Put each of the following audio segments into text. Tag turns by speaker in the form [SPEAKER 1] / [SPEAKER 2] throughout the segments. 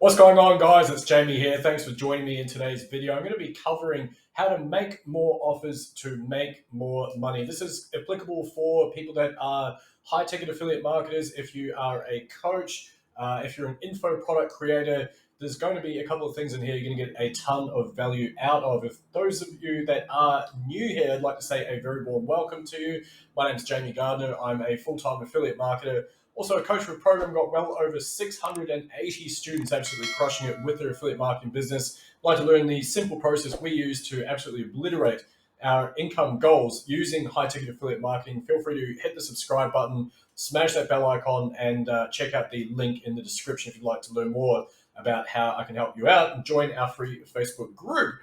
[SPEAKER 1] What's going on, guys? It's Jamie here. Thanks for joining me in today's video. I'm going to be covering how to make more offers to make more money. This is applicable for people that are high-ticket affiliate marketers. If you are a coach, if you're an info product creator, there's going to be a couple of things in here you're going to get a ton of value out of. If those of you that are new here, I'd like to say a very warm welcome to you. My name is Jamie Gardiner. I'm a full-time affiliate marketer. Also, a coach for a program, got well over 680 students absolutely crushing it with their affiliate marketing business. I'd like to learn the simple process we use to absolutely obliterate our income goals using high-ticket affiliate marketing. Feel free to hit the subscribe button, smash that bell icon, and check out the link in the description if you'd like to learn more about how I can help you out and join our free Facebook group.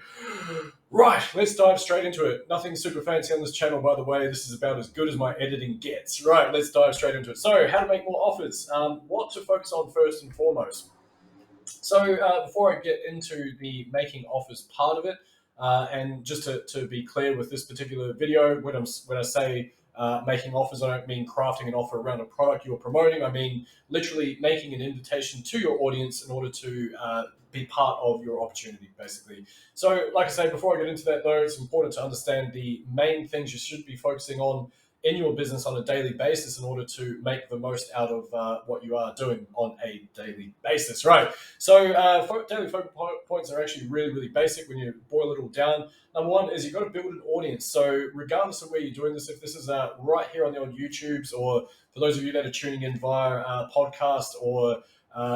[SPEAKER 1] Right, let's dive straight into it. Nothing super fancy on this channel, by the way. This is about as good as my editing gets. Right, let's dive straight into it. So, how to make more offers. What to focus on first and foremost. So, before I get into the making offers part of it, and just to be clear with this particular video, when I say making offers, I don't mean crafting an offer around a product you're promoting. I mean literally making an invitation to your audience in order to be part of your opportunity, basically. So, like I say, before I get into that, though, it's important to understand the main things you should be focusing on in your business on a daily basis in order to make the most out of what you are doing on a daily basis, right? So daily focal points are actually really, really basic when you boil it all down. Number one is you've got to build an audience. So regardless of where you're doing this, if this is right here on the old YouTubes, or for those of you that are tuning in via podcast or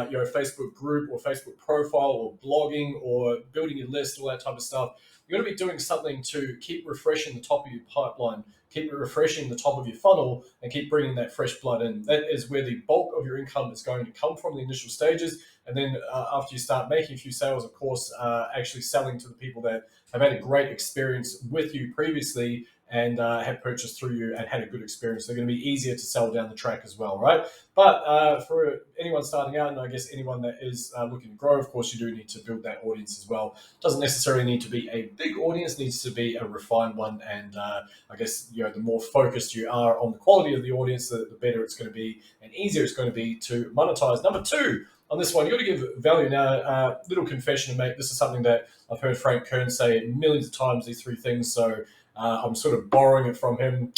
[SPEAKER 1] your Facebook group or Facebook profile or blogging or building your list, all that type of stuff, you're going to be doing something to keep refreshing the top of your pipeline, keep refreshing the top of your funnel, and keep bringing that fresh blood in. That is where the bulk of your income is going to come from, the initial stages. And then after you start making a few sales, of course, actually selling to the people that have had a great experience with you previously and have purchased through you and had a good experience. They're going to be easier to sell down the track as well, right? But for anyone starting out, and I guess anyone that is looking to grow, of course, you do need to build that audience as well. Doesn't necessarily need to be a big audience, needs to be a refined one. And I guess, the more focused you are on the quality of the audience, the better it's going to be and easier it's going to be to monetize. Number two, on this one, you've got to give value. Now, little confession to make. This is something that I've heard Frank Kern say millions of times, these three things. So I'm sort of borrowing it from him.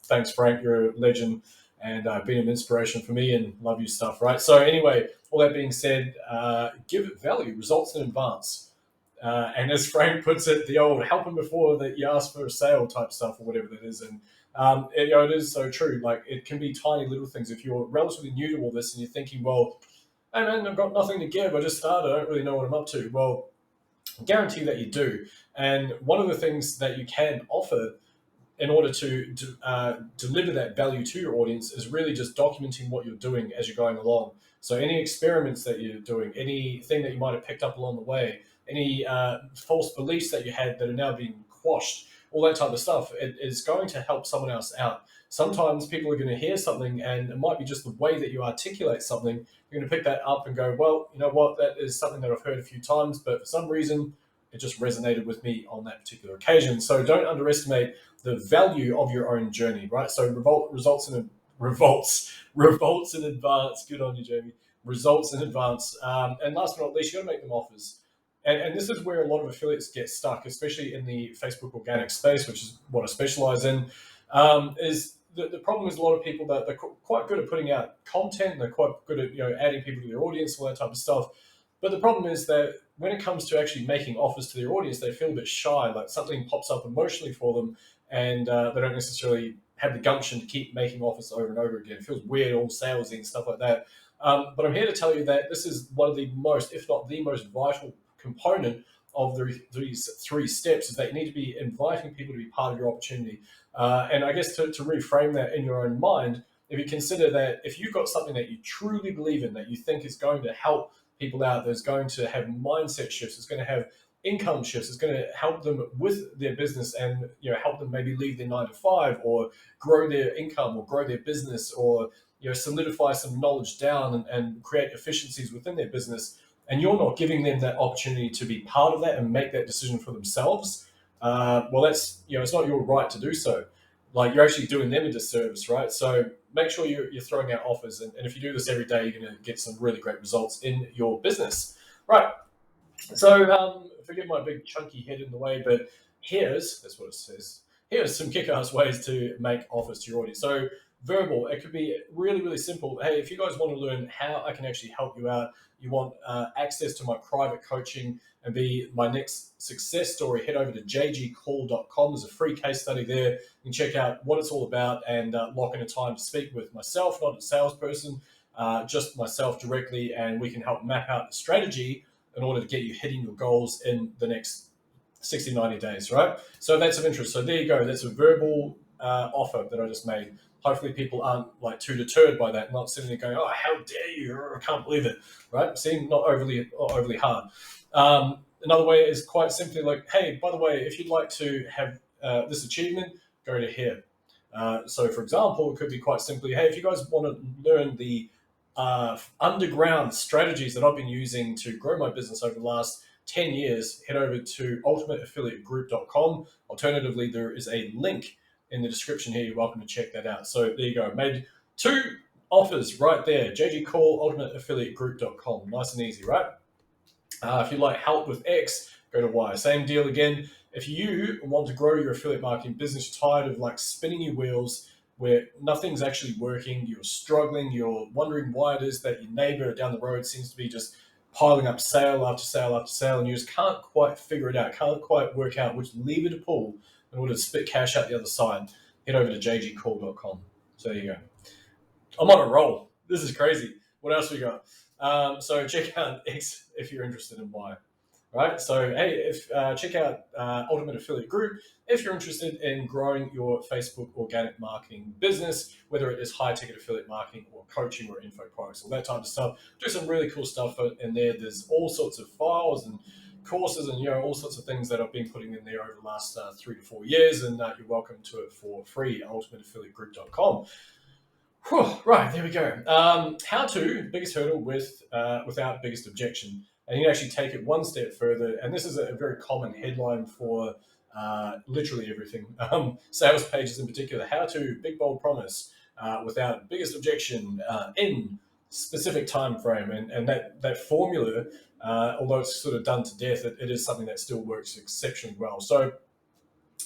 [SPEAKER 1] Thanks, Frank. You're a legend and been an inspiration for me, and love your stuff, right? So anyway, all that being said, give it value, results in advance. And as Frank puts it, the old help them before that you ask for a sale type stuff or whatever that is. And it is so true. Like, it can be tiny little things. If you're relatively new to all this and you're thinking, well, hey man, I've got nothing to give, I just started, I don't really know what I'm up to. Well, I guarantee that you do. And one of the things that you can offer in order to deliver that value to your audience is really just documenting what you're doing as you're going along. So any experiments that you're doing, anything that you might have picked up along the way, any false beliefs that you had that are now being quashed, all that type of stuff, it is going to help someone else out. Sometimes people are going to hear something and it might be just the way that you articulate something. You're going to pick that up and go, well, you know what, that is something that I've heard a few times, but for some reason, it just resonated with me on that particular occasion. So don't underestimate the value of your own journey, right? So revolts in advance. Good on you, Jamie. Results in advance. And last but not least, you got to make them offers. And this is where a lot of affiliates get stuck, especially in the Facebook organic space, which is what I specialize in. Is the problem is a lot of people that they're quite good at putting out content. They're quite good at adding people to their audience, all that type of stuff. But the problem is that when it comes to actually making offers to their audience, they feel a bit shy, like something pops up emotionally for them, and they don't necessarily have the gumption to keep making offers over and over again. It feels weird, all salesy and stuff like that. But I'm here to tell you that this is one of the most, if not the most vital component of these three steps, is that you need to be inviting people to be part of your opportunity. And I guess to reframe that in your own mind, if you consider that if you've got something that you truly believe in, that you think is going to help people out, that's going to have mindset shifts, it's going to have income shifts, it's going to help them with their business and help them maybe leave their 9 to 5 or grow their income or grow their business or solidify some knowledge down and create efficiencies within their business, and you're not giving them that opportunity to be part of that and make that decision for themselves, well, that's it's not your right to do so. Like, you're actually doing them a disservice, right? So make sure you're throwing out offers, and if you do this every day, you're going to get some really great results in your business. Right. So forgive my big chunky head in the way, but that's what it says. Here's some kick-ass ways to make offers to your audience. So verbal, it could be really, really simple. Hey, if you guys want to learn how I can actually help you out, you want access to my private coaching and be my next success story, head over to jgcall.com. There's a free case study there. You can check out what it's all about and lock in a time to speak with myself, not a salesperson, just myself directly, and we can help map out the strategy in order to get you hitting your goals in the next 60, 90 days, right? So that's of interest. So there you go. That's a verbal offer that I just made. Hopefully people aren't like too deterred by that, not sitting there going, oh, how dare you? I can't believe it, right? See, not overly hard. Another way is quite simply like, hey, by the way, if you'd like to have this achievement, go to here. So, for example, it could be quite simply, hey, if you guys want to learn the underground strategies that I've been using to grow my business over the last 10 years, head over to ultimateaffiliategroup.com. Alternatively, there is a link in the description here. You're welcome to check that out. So there you go. Made 2 offers right there. JG Call, ultimateaffiliategroup.com. Nice and easy, right? If you'd like help with X, go to Y. Same deal again. If you want to grow your affiliate marketing business, you're tired of like spinning your wheels where nothing's actually working, you're struggling, you're wondering why it is that your neighbor down the road seems to be just piling up sale after sale after sale, and you just can't quite figure it out, can't quite work out which lever to pull in order to spit cash out the other side, head over to jgcall.com. So there you go. I'm on a roll. This is crazy. What else we got? So check out X if you're interested in Y. Right. So hey, check out Ultimate Affiliate Group if you're interested in growing your Facebook organic marketing business, whether it is high ticket affiliate marketing or coaching or info products, all that type of stuff. Do some really cool stuff in there. There's all sorts of files and courses and all sorts of things that I've been putting in there over the last 3 to 4 years, and you're welcome to it for free. ultimateaffiliategroup.com. Whew, right, there we go. How to, biggest hurdle without biggest objection. And you can actually take it one step further. And this is a very common headline for literally everything. Sales pages in particular. How to, big bold promise without biggest objection in specific time frame. And that formula, although it's sort of done to death, it is something that still works exceptionally well. So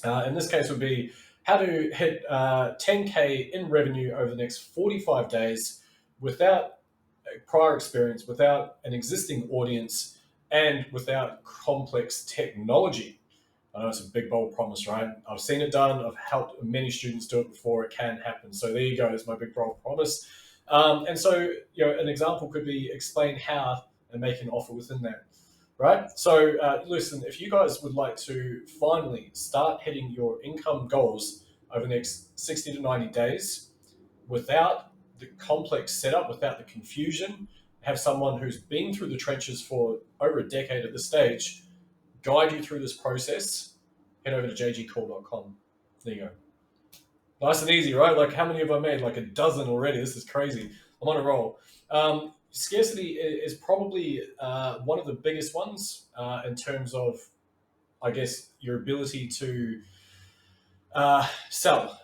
[SPEAKER 1] in this case would be how to hit 10K in revenue over the next 45 days without prior experience, without an existing audience, and without complex technology. I know it's a big, bold promise, right? I've seen it done. I've helped many students do it before. It can happen. So there you go. It's my big, bold promise. And so, an example could be explain how and make an offer within that. Right. So listen, if you guys would like to finally start hitting your income goals over the next 60 to 90 days without the complex setup, without the confusion, have someone who's been through the trenches for over a decade at this stage guide you through this process, head over to jgcall.com. There you go. Nice and easy, right? Like how many have I made? Like a dozen already. This is crazy. I'm on a roll. Scarcity is probably one of the biggest ones in terms of, I guess, your ability to sell.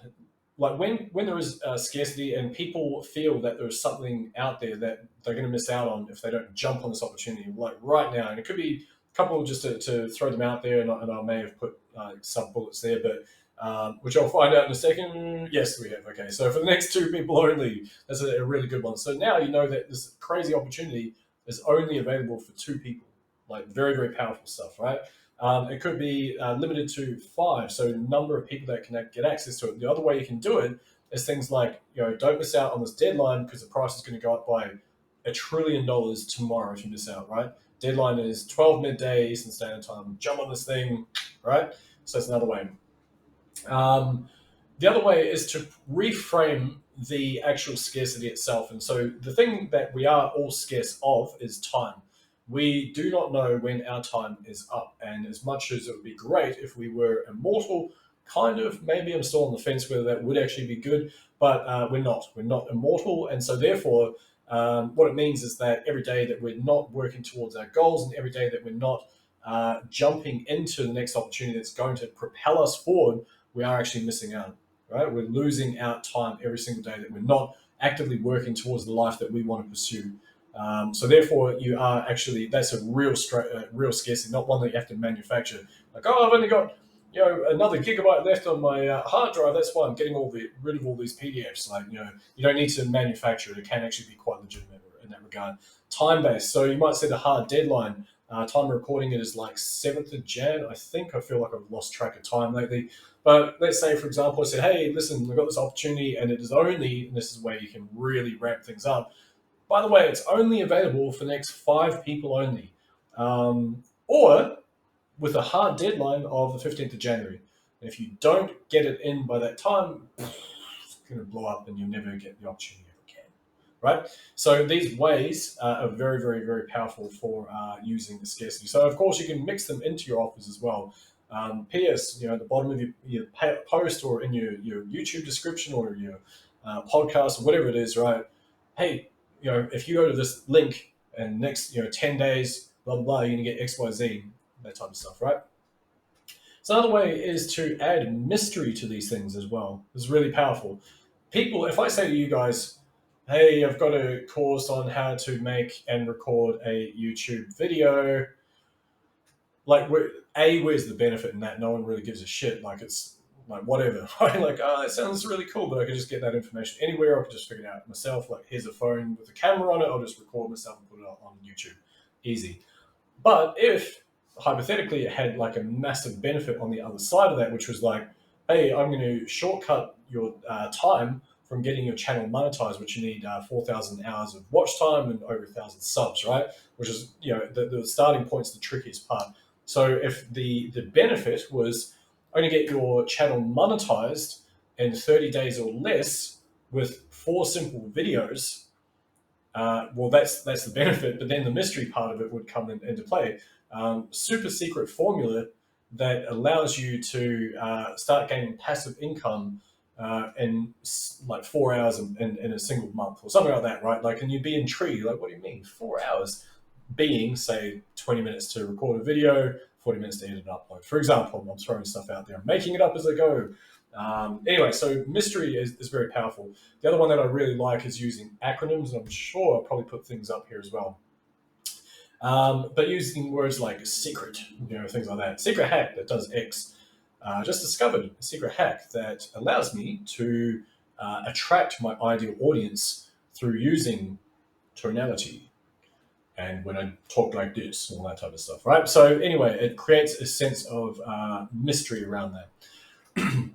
[SPEAKER 1] Like when there is scarcity and people feel that there's something out there that they're going to miss out on if they don't jump on this opportunity, like right now. And it could be a couple just to throw them out there, and I may have put some bullets there, but which I'll find out in a second. Yes, we have. Okay, so for the next 2 people only, that's a really good one. So now you know that this crazy opportunity is only available for 2 people. Like very, very powerful stuff, right? It could be limited to 5, so number of people that can get access to it. The other way you can do it is things like, don't miss out on this deadline because the price is going to go up by $1 trillion tomorrow if you miss out, right? Deadline is 12 midday Eastern Standard Time. Jump on this thing, right? So that's another way. The other way is to reframe the actual scarcity itself. And so the thing that we are all scarce of is time. We do not know when our time is up. And as much as it would be great if we were immortal, kind of, maybe I'm still on the fence whether that would actually be good, but we're not. We're not immortal. And so therefore, what it means is that every day that we're not working towards our goals and every day that we're not jumping into the next opportunity that's going to propel us forward, we are actually missing out, right? We're losing out time every single day that we're not actively working towards the life that we want to pursue. So therefore, you are actually, that's a real scarcity, not one that you have to manufacture. Like, oh, I've only got another gigabyte left on my hard drive. That's why I'm getting rid of all these PDFs. Like, you don't need to manufacture it. It can actually be quite legitimate in that regard. Time based. So you might set a hard deadline. Time of recording it is like 7th of Jan. I think I feel like I've lost track of time lately. But let's say, for example, I said, hey, listen, I've got this opportunity, and it is only, and this is where you can really ramp things up. By the way, it's only available for the next 5 people only. Or with a hard deadline of the 15th of January. And if you don't get it in by that time, it's going to blow up and you'll never get the opportunity ever again. Right? So these ways are very, very, very powerful for using the scarcity. So, of course, you can mix them into your offers as well. P.S. At the bottom of your post or in your YouTube description or your podcast or whatever it is, right? Hey, if you go to this link and next 10 days, blah, blah, blah, you're going to get X, Y, Z, that type of stuff, right? So another way is to add mystery to these things as well. It's really powerful. People, if I say to you guys, hey, I've got a course on how to make and record a YouTube video, like, where's the benefit in that? No one really gives a shit. Like, it's like whatever, right? Like, oh, that sounds really cool, but I could just get that information anywhere. I could just figure it out myself. Like, here's a phone with a camera on it. I'll just record myself and put it on YouTube. Easy. But if hypothetically it had like a massive benefit on the other side of that, which was like, hey, I'm going to shortcut your time from getting your channel monetized, which you need 4,000 hours of watch time and over 1,000 subs, right? Which is, the starting point's the trickiest part. So if the benefit was only get your channel monetized in 30 days or less with 4 simple videos, well, that's the benefit. But then the mystery part of it would come into play. Super secret formula that allows you to start gaining passive income in like 4 hours in a single month or something like that, right? Like, and you'd be intrigued, like, what do you mean 4 hours? Being, say, 20 minutes to record a video, 40 minutes to edit and upload. For example, I'm throwing stuff out there. I'm making it up as I go. Anyway, so mystery is very powerful. The other one that I really like is using acronyms, and I'm sure I'll probably put things up here as well. But using words like secret, things like that. Secret hack that does X. Just discovered a secret hack that allows me to attract my ideal audience through using tonality. And when I talk like this, all that type of stuff, right? So anyway, it creates a sense of mystery around that.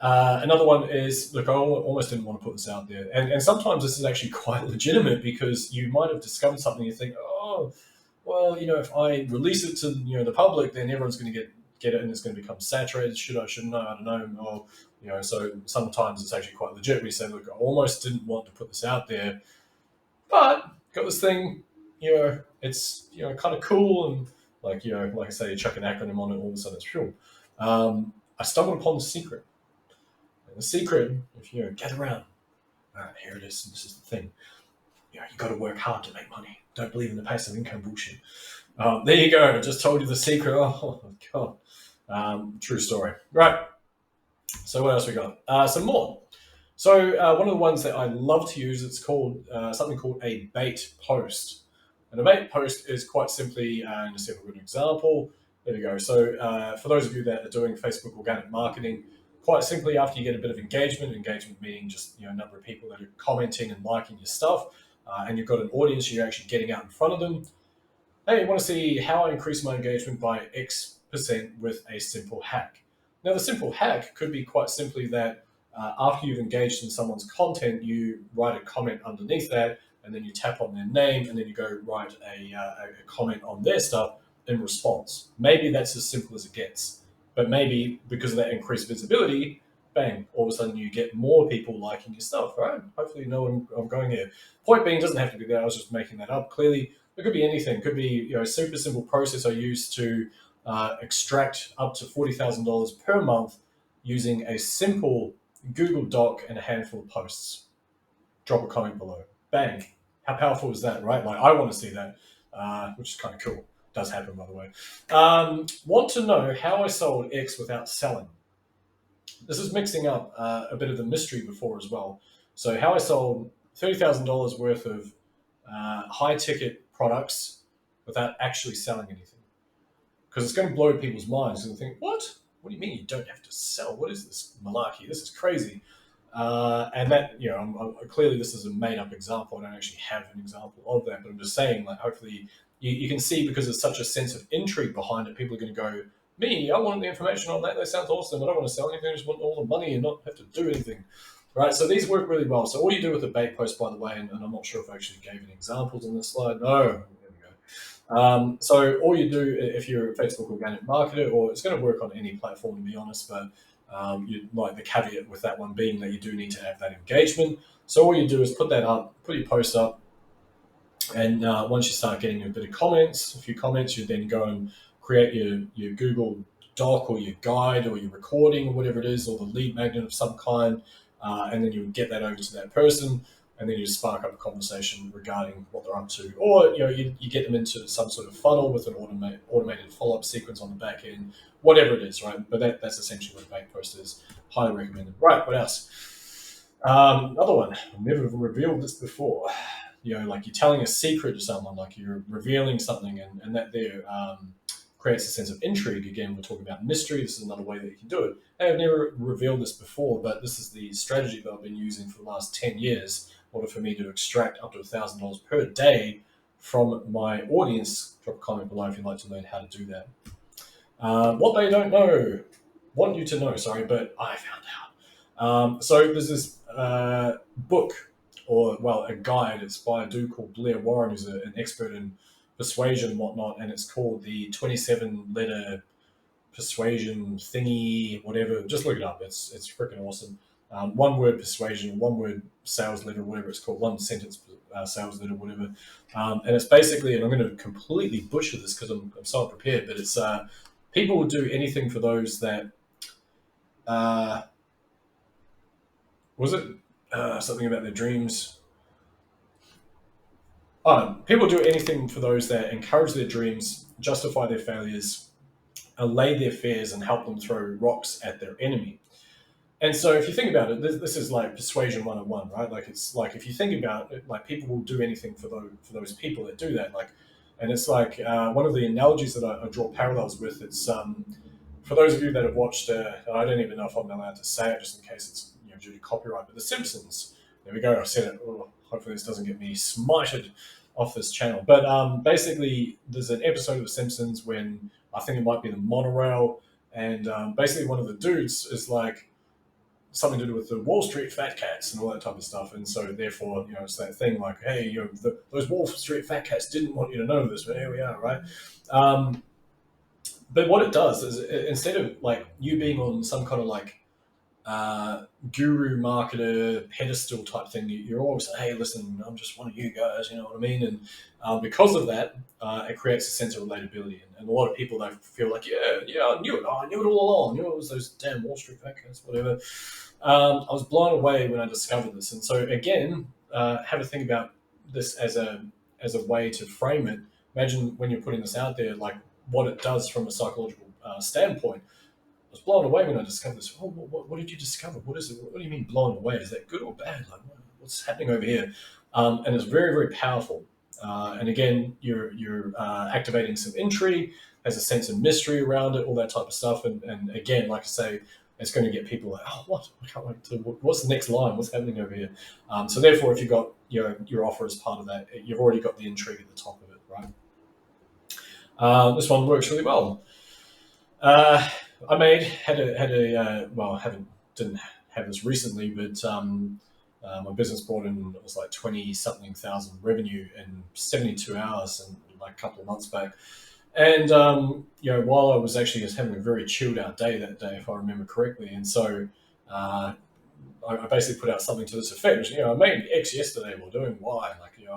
[SPEAKER 1] Another one is, look, I almost didn't want to put this out there. And sometimes this is actually quite legitimate because you might have discovered something and you think, oh, well, if I release it to the public, then everyone's going to get it and it's going to become saturated. Should I, shouldn't I? I don't know. Or, so sometimes it's actually quite legit. We say, look, I almost didn't want to put this out there, but got this thing, it's, kind of cool. And like, like I say, you chuck an acronym on it, all of a sudden it's cool. I stumbled upon the secret. The secret, if you gather around, all right, here it is. This is the thing. You got to work hard to make money. Don't believe in the passive income bullshit. There you go. I just told you the secret. Oh my god. True story. Right. So what else we got? Some more. So one of the ones that I love to use, it's called something called a bait post. And a bait post is quite simply, let's see if we've got an example. There we go. So for those of you that are doing Facebook organic marketing, quite simply, after you get a bit of engagement meaning just a number of people that are commenting and liking your stuff, and you've got an audience, you're actually getting out in front of them. Hey, you want to see how I increase my engagement by X% with a simple hack. Now, the simple hack could be quite simply that after you've engaged in someone's content, you write a comment underneath that, and then you tap on their name, and then you go write a comment on their stuff in response. Maybe that's as simple as it gets. But maybe because of that increased visibility, bang, all of a sudden you get more people liking your stuff, right? Hopefully you know where I'm going here. Point being, doesn't have to be that. I was just making that up. Clearly, it could be anything. It could be a super simple process I use to extract up to $40,000 per month using a simple Google Doc and a handful of posts. Drop a comment below. Bang. How powerful is that, right? Like, I want to see that, which is kind of cool. Does happen, by the way. Want to know how I sold X without selling? This is mixing up a bit of the mystery before as well. So how I sold $30,000 worth of high ticket products without actually selling anything, because it's going to blow people's minds and think, what do you mean you don't have to sell? What is this malarkey? This is crazy. And that, clearly this is a made up example. I don't actually have an example of that, but I'm just saying, like, hopefully you can see, because there's such a sense of intrigue behind it, people are going to go, me, I want the information on that. That sounds awesome. I don't want to sell anything. I just want all the money and not have to do anything. Right, so these work really well. So all you do with a bait post, by the way, and I'm not sure if I actually gave any examples on this slide. No, there we go. So all you do, if you're a Facebook organic marketer, or it's going to work on any platform, to be honest, but you like the caveat with that one being that you do need to have that engagement. So all you do is put that up, put your post up, and once you start getting a bit of comments, a few comments, you then go and create your Google Doc or your guide or your recording or whatever it is, or the lead magnet of some kind, and then you would get that over to that person, and then you spark up a conversation regarding what they're up to, or you get them into some sort of funnel with an automated follow-up sequence on the back end, whatever it is, right? But that's essentially what a bait post is. Highly recommended. Right, what else? Another one. I've never revealed this before. Like you're telling a secret to someone, like you're revealing something, and that there creates a sense of intrigue. Again, we're talking about mystery. This is another way that you can do it. Hey, I've never revealed this before, but this is the strategy that I've been using for the last 10 years in order for me to extract up to $1,000 per day from my audience. Drop a comment below if you'd like to learn how to do that. What they don't know, want you to know, sorry, but I found out. So there's this book, or a guide. It's by a dude called Blair Warren, who's an expert in persuasion and whatnot, and it's called the 27-letter persuasion thingy, whatever. Just look it up. It's freaking awesome. One word persuasion, one word sales letter, whatever it's called, one sentence sales letter, whatever. And it's basically, and I'm going to completely butcher this because I'm so unprepared, but it's people will do anything for those that was it something about their dreams. People do anything for those that encourage their dreams, justify their failures, allay their fears, and help them throw rocks at their enemy. And so if you think about it, this is like persuasion 101, right? Like, it's like, if you think about it, like, people will do anything for those people that do that. Like, and it's like one of the analogies that I draw parallels with. It's for those of you that have watched, and I don't even know if I'm allowed to say it just in case it's due to copyright, but The Simpsons. There we go. I said it. Oh, hopefully this doesn't get me smited off this channel. But basically, there's an episode of The Simpsons when I think it might be the monorail, and basically one of the dudes is like something to do with the Wall Street fat cats and all that type of stuff. And so therefore, it's that thing like, hey, those Wall Street fat cats didn't want you to know this, but here we are, right? But what it does is, instead of like you being on some kind of like guru marketer pedestal type thing, you're always saying, hey, listen, I'm just one of you guys, you know what I mean? And because of that, it creates a sense of relatability. And a lot of people, they feel like, yeah, I knew it all along. I knew it was those damn Wall Street bankers, whatever. I was blown away when I discovered this. And so again, have a think about this as a way to frame it. Imagine when you're putting this out there, like what it does from a psychological standpoint. I was blown away when I discovered this. Oh, what did you discover? What is it? What do you mean blown away? Is that good or bad? Like, what's happening over here? And it's very, very powerful. And again, you're activating some intrigue. There's a sense of mystery around it, all that type of stuff. And again, like I say, it's going to get people like, oh, what? I can't wait to. What's the next line? What's happening over here? So therefore, if you've got your offer as part of that, you've already got the intrigue at the top of it, right? This one works really well. I didn't have this recently, but my business brought in, it was like 20 something thousand revenue in 72 hours, and like a couple of months back. And while I was actually just having a very chilled out day that day, if I remember correctly, and so I basically put out something to this effect. I made X yesterday while doing Y. Like, I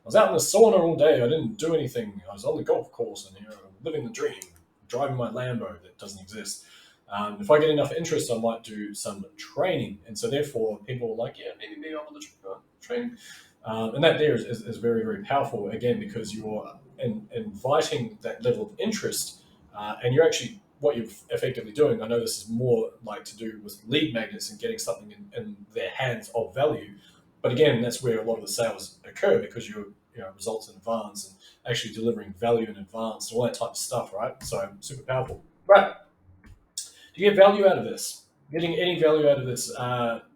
[SPEAKER 1] was out in the sauna all day. I didn't do anything. I was on the golf course and living the dream, driving my Lambo that doesn't exist. If I get enough interest, I might do some training. And so therefore, people are like, yeah, maybe I want to training. And that there is very, very powerful, again, because you're inviting that level of interest, and you're actually, what you're effectively doing, I know this is more like to do with lead magnets and getting something in their hands of value. But again, that's where a lot of the sales occur, because you're results in advance and actually delivering value in advance and all that type of stuff, right? So super powerful. Right. Do you get value out of this? Getting any value out of this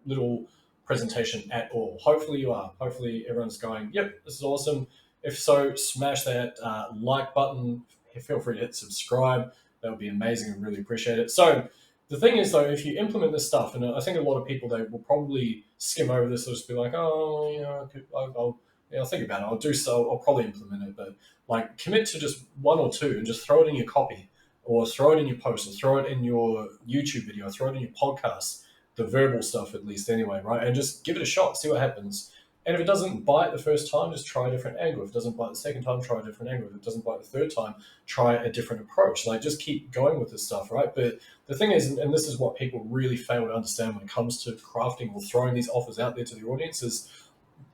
[SPEAKER 1] little presentation at all? Hopefully you are. Hopefully everyone's going, yep, this is awesome. If so, smash that like button. Feel free to hit subscribe. That would be amazing. I really appreciate it. So the thing is, though, if you implement this stuff, and I think a lot of people, they will probably skim over this. They'll just be like, oh, I'll think about it. I'll do so. I'll probably implement it. But like commit to just one or two and just throw it in your copy or throw it in your post, or throw it in your YouTube video, or throw it in your podcast, the verbal stuff at least anyway, right? And just give it a shot, see what happens. And if it doesn't bite the first time, just try a different angle. If it doesn't bite the second time, try a different angle. If it doesn't bite the third time, try a different approach. Like just keep going with this stuff, right? But the thing is, and this is what people really fail to understand when it comes to crafting or throwing these offers out there to the audience, is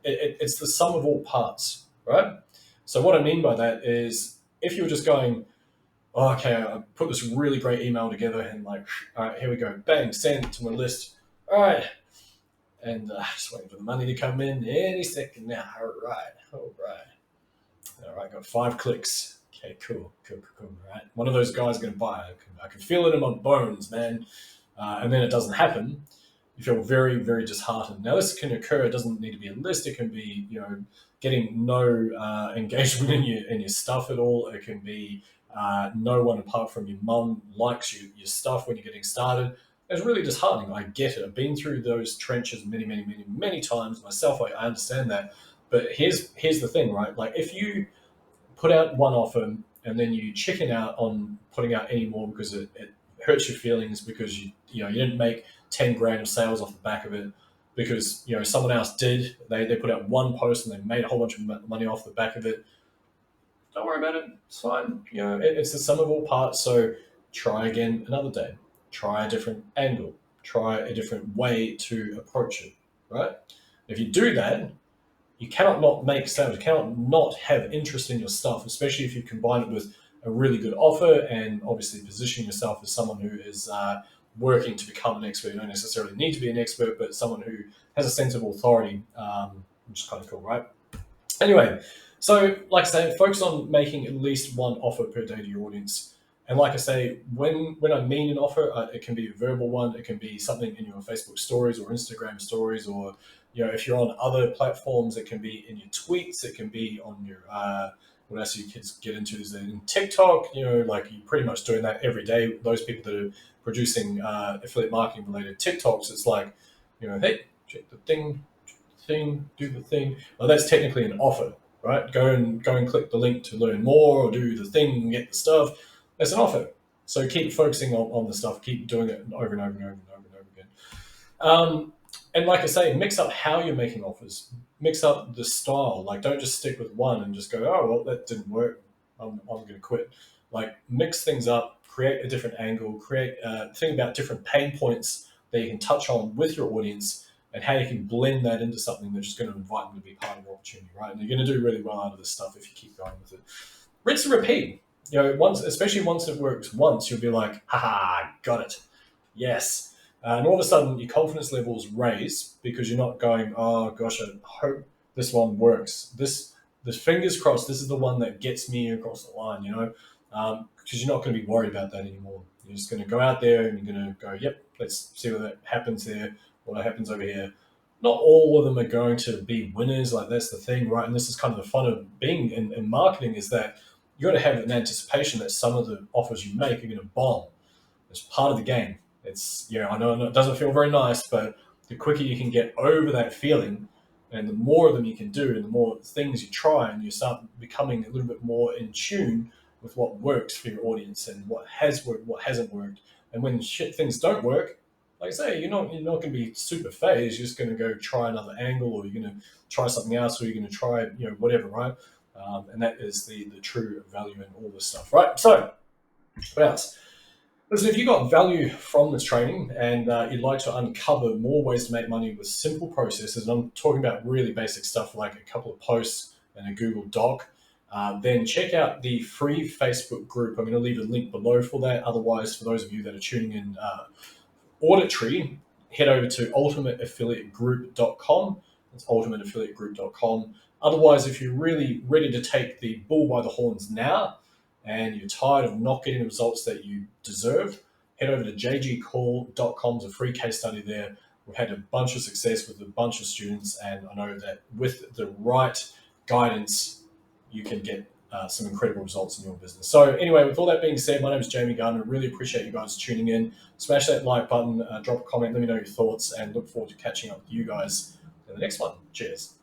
[SPEAKER 1] it's the sum of all parts, right? So what I mean by that is if you were just going, oh, okay, I put this really great email together and like, all right, here we go, bang, send it to my list. All right. And just waiting for the money to come in any second now. All right, got 5 clicks. Okay, cool. All right. One of those guys is going to buy it. I can feel it in my bones, man. And then it doesn't happen. You feel very, very disheartened. Now, this can occur. It doesn't need to be a list. It can be, getting no engagement in your stuff at all. It can be no one apart from your mum likes your stuff when you're getting started. It's really disheartening. I get it. I've been through those trenches many times myself. I understand that. But here's the thing, right? Like if you put out one offer and then you chicken out on putting out any more because it hurts your feelings because you didn't make 10 grand of sales off the back of it because someone else did. They put out one post and they made a whole bunch of money off the back of it. Don't worry about it. It's fine. It's the sum of all parts. So try again another day. Try a different angle. Try a different way to approach it. Right? If you do that, you cannot not make sales. You cannot not have interest in your stuff, especially if you combine it with a really good offer and obviously position yourself as someone who is working to become an expert. You don't necessarily need to be an expert, but someone who has a sense of authority, which is kind of cool, right? Anyway, so like I say, focus on making at least one offer per day to your audience. And like I say, when I mean an offer, it can be a verbal one, it can be something in your Facebook stories or Instagram stories, or if you're on other platforms, it can be in your tweets, it can be on your what else you kids get into is in TikTok. Like you're pretty much doing that every day. Those people that are producing affiliate marketing related TikToks, it's like, hey, check the thing, do the thing. Well, that's technically an offer, right? Go and click the link to learn more, or do the thing and get the stuff. That's an offer. So keep focusing on the stuff. Keep doing it over and over and over and over and over again. And like I say, mix up how you're making offers. Mix up the style. Like don't just stick with one and just go, oh, well, that didn't work. I'm going to quit. Like mix things up, create a different angle, think about different pain points that you can touch on with your audience and how you can blend that into something that's just going to invite them to be part of your opportunity, right? And you're going to do really well out of this stuff if you keep going with it. Rinse and repeat. Especially once it works once, you'll be like, haha, got it. Yes. And all of a sudden, your confidence levels raise because you're not going, oh gosh, I hope this one works. This fingers crossed, this is the one that gets me across the line, because you're not going to be worried about that anymore. You're just going to go out there and you're going to go, yep, let's see what happens there, what happens over here. Not all of them are going to be winners. Like that's the thing, right? And this is kind of the fun of being in marketing, is that you got to have an anticipation that some of the offers you make are going to bomb. It's part of the game. It's, I know it doesn't feel very nice, but the quicker you can get over that feeling and the more of them you can do and the more things you try, and you start becoming a little bit more in tune with what works for your audience and what has worked, what hasn't worked. And when things don't work, like I say, you're not going to be super phased. You're just going to go try another angle, or you're going to try something else, or you're going to try, whatever, right? And that is the true value in all this stuff, right? So, what else? Listen, if you got value from this training and you'd like to uncover more ways to make money with simple processes, and I'm talking about really basic stuff like a couple of posts and a Google Doc, then check out the free Facebook group. I'm going to leave a link below for that. Otherwise, for those of you that are tuning in auditory, head over to ultimateaffiliategroup.com. It's ultimateaffiliategroup.com. Otherwise, if you're really ready to take the bull by the horns now and you're tired of not getting the results that you deserve, head over to jgcall.com. It's a free case study there. We've had a bunch of success with a bunch of students, and I know that with the right guidance, you can get some incredible results in your business. So anyway, with all that being said, my name is Jamie Gardiner. Really appreciate you guys tuning in. Smash that like button, drop a comment, let me know your thoughts, and look forward to catching up with you guys in the next one. Cheers.